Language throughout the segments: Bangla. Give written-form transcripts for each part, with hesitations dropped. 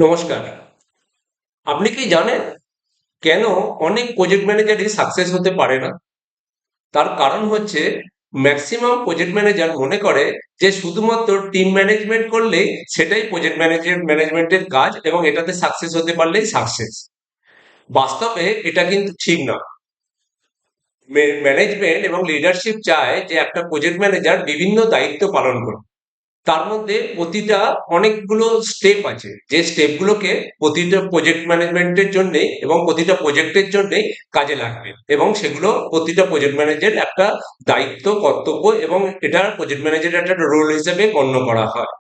নমস্কার। আপনি কি জানেন কেন অনেক প্রজেক্ট ম্যানেজারই সাকসেস হতে পারে না? তার কারণ হচ্ছে ম্যাক্সিমাম প্রজেক্ট ম্যানেজার মনে করে যে শুধুমাত্র টিম ম্যানেজমেন্ট করলেই সেটাই প্রজেক্ট ম্যানেজমেন্টের কাজ এবং এটাতে সাকসেস হতে পারলেই সাকসেস। বাস্তবে এটা কিন্তু ঠিক না। ম্যানেজমেন্ট এবং লিডারশিপ চায় যে একটা প্রজেক্ট ম্যানেজার বিভিন্ন দায়িত্ব পালন করুক। তার মধ্যে প্রতিটা অনেকগুলো স্টেপ আছে যে স্টেপগুলোকে প্রতিটা প্রজেক্ট ম্যানেজমেন্টের জন্য এবং প্রতিটা প্রজেক্টের জন্য কাজে লাগবে এবং সেগুলো প্রতিটা প্রজেক্ট ম্যানেজার একটা দায়িত্ব কর্তব্য এবং এটা প্রজেক্ট ম্যানেজারের একটা রোল হিসেবে গণ্য করা হয়।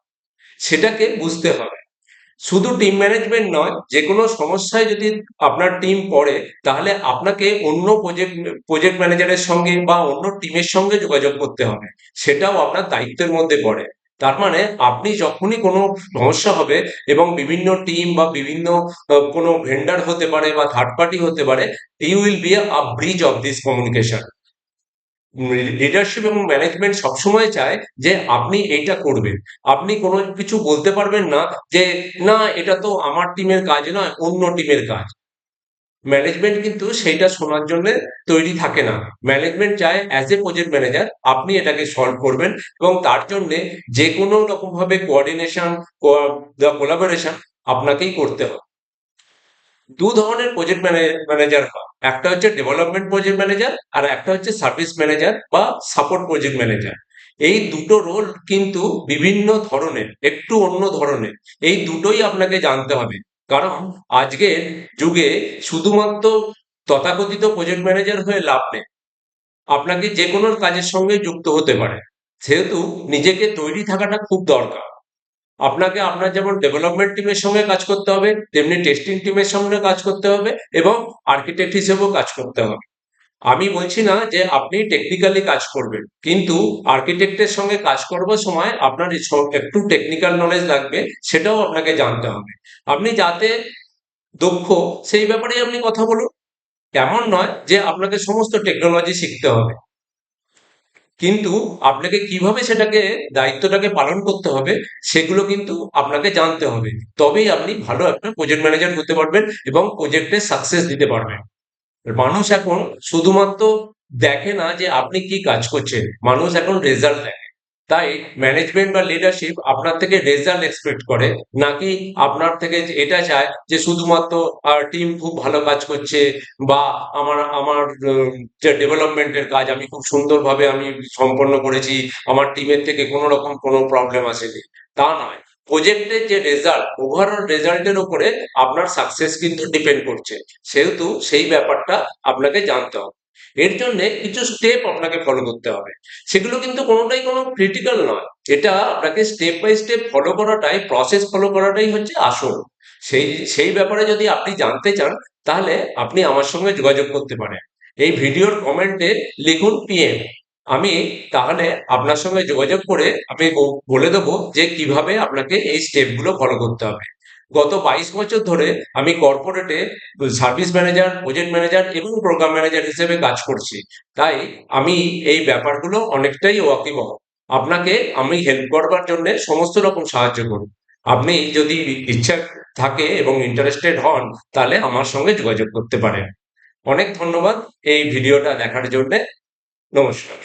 সেটাকে বুঝতে হবে। শুধু টিম ম্যানেজমেন্ট নয়, যে কোনো সমস্যায় যদি আপনার টিম পড়ে তাহলে আপনাকে অন্য প্রজেক্ট ম্যানেজারের সঙ্গে বা অন্য টিমের সঙ্গে যোগাযোগ করতে হবে। সেটাও আপনার দায়িত্বের মধ্যে পড়ে। তার মানে আপনি যখনই কোনো সমস্যা হবে এবং বিভিন্ন টিম বা বিভিন্ন কোনো ভেন্ডার হতে পারে বা থার্ড পার্টি হতে পারে, you will be a bridge of this communication. Leadership এবং ম্যানেজমেন্ট সবসময় চায় যে আপনি এইটা করবেন। আপনি কোনো কিছু বলতে পারবেন না যে না এটা তো আমার টিমের কাজ নয়, অন্য টিমের কাজ। ম্যানেজমেন্ট কিন্তু সেইটা শোনার জন্য তৈরি থাকে না। ম্যানেজমেন্ট চায় অ্যাজ এ প্রজেক্ট ম্যানেজার আপনি এটাকে সলভ করবেন এবং তার জন্য যে কোনো রকম ভাবে কোঅর্ডিনেশন, কোলাবোরেশন আপনাকেই করতে হবে। দু ধরনের প্রজেক্ট ম্যানেজার হয়, একটা হচ্ছে ডেভেলপমেন্ট প্রজেক্ট ম্যানেজার আর একটা হচ্ছে সার্ভিস ম্যানেজার বা সাপোর্ট প্রজেক্ট ম্যানেজার। এই দুটো রোল কিন্তু বিভিন্ন ধরনের, একটু অন্য ধরনের। এই দুটোই আপনাকে জানতে হবে, কারণ আজকের যুগে শুধুমাত্র তথাকথিত প্রজেক্ট ম্যানেজার হয়ে লাভ নেই। আপনাকে যে কোনো কাজের সঙ্গে যুক্ত হতে পারে, সেহেতু নিজেকে তৈরি থাকাটা খুব দরকার। আপনাকে আপনার যেমন ডেভেলপমেন্ট টিমের সঙ্গে কাজ করতে হবে, তেমনি টেস্টিং টিমের সঙ্গে কাজ করতে হবে এবং আর্কিটেক্ট হিসেবেও কাজ করতে হবে। আমি বলছি না যে আপনি টেকনিক্যালি কাজ করবেন, কিন্তু আর্কিটেক্টের সঙ্গে কাজ করবার সময় আপনার একটু টেকনিক্যাল নলেজ লাগবে, সেটাও আপনাকে জানতে হবে। আপনি যাতে দক্ষ সেই ব্যাপারেই আপনি কথা বলুন। এমন নয় যে আপনাকে সমস্ত টেকনোলজি শিখতে হবে, কিন্তু আপনাকে কিভাবে সেটাকে দায়িত্বটাকে পালন করতে হবে সেগুলো কিন্তু আপনাকে জানতে হবে। তবেই আপনি ভালো একটা প্রজেক্ট ম্যানেজার হতে পারবেন এবং প্রজেক্টে সাকসেস দিতে পারবেন। মানুষ এখন শুধুমাত্র দেখে না যে আপনি কি কাজ করছেন, মানুষ এখন রেজাল্ট দেখে। তাই ম্যানেজমেন্ট বা লিডারশিপ আপনার থেকে রেজাল্ট এক্সপেক্ট করে, নাকি আপনার থেকে যে এটা চায় যে শুধুমাত্র টিম খুব ভালো কাজ করছে বা আমার আমার যে ডেভেলপমেন্টের কাজ আমি খুব সুন্দরভাবে আমি সম্পন্ন করেছি, আমার টিমের থেকে কোনো রকম কোনো প্রবলেম আসেনি। তা নয়, প্রজেক্টের যে রেজাল্ট, ওভারঅল রেজাল্টের উপরে আপনার সাকসেস কিন্তু ডিপেন্ড করছে। সেহেতু সেই ব্যাপারটা আপনাকে জানতে হবে। এর জন্য কিছু স্টেপ আপনাকে ফলো করতে হবে। সেগুলো কিন্তু কোনোটাই কোনো ক্রিটিক্যাল নয়। এটা আপনাকে স্টেপ বাই স্টেপ ফলো করাটাই, প্রসেস ফলো করাটাই হচ্ছে আসল। সেই সেই ব্যাপারে যদি আপনি জানতে চান তাহলে আপনি আমার সঙ্গে যোগাযোগ করতে পারেন। এই ভিডিওর কমেন্টে লিখুন পিএম। আমি তাহলে আপনার সঙ্গে যোগাযোগ করে আমি বলে দেবো যে কিভাবে আপনাকে এই স্টেপগুলো ফলো করতে হবে। গত 22 বছর ধরে আমি কর্পোরেটে সার্ভিস ম্যানেজার, প্রজেক্ট ম্যানেজার এবং প্রোগ্রাম ম্যানেজার হিসেবে কাজ করছি। তাই আমি এই ব্যাপারগুলো অনেকটাই ওয়াকিবহ। আপনাকে আমি হেল্প করবার জন্য সমস্ত রকম সাহায্য করব। আপনি যদি ইচ্ছা থাকে এবং ইন্টারেস্টেড হন তাহলে আমার সঙ্গে যোগাযোগ করতে পারেন। অনেক ধন্যবাদ এই ভিডিওটা দেখার জন্য। নমস্কার।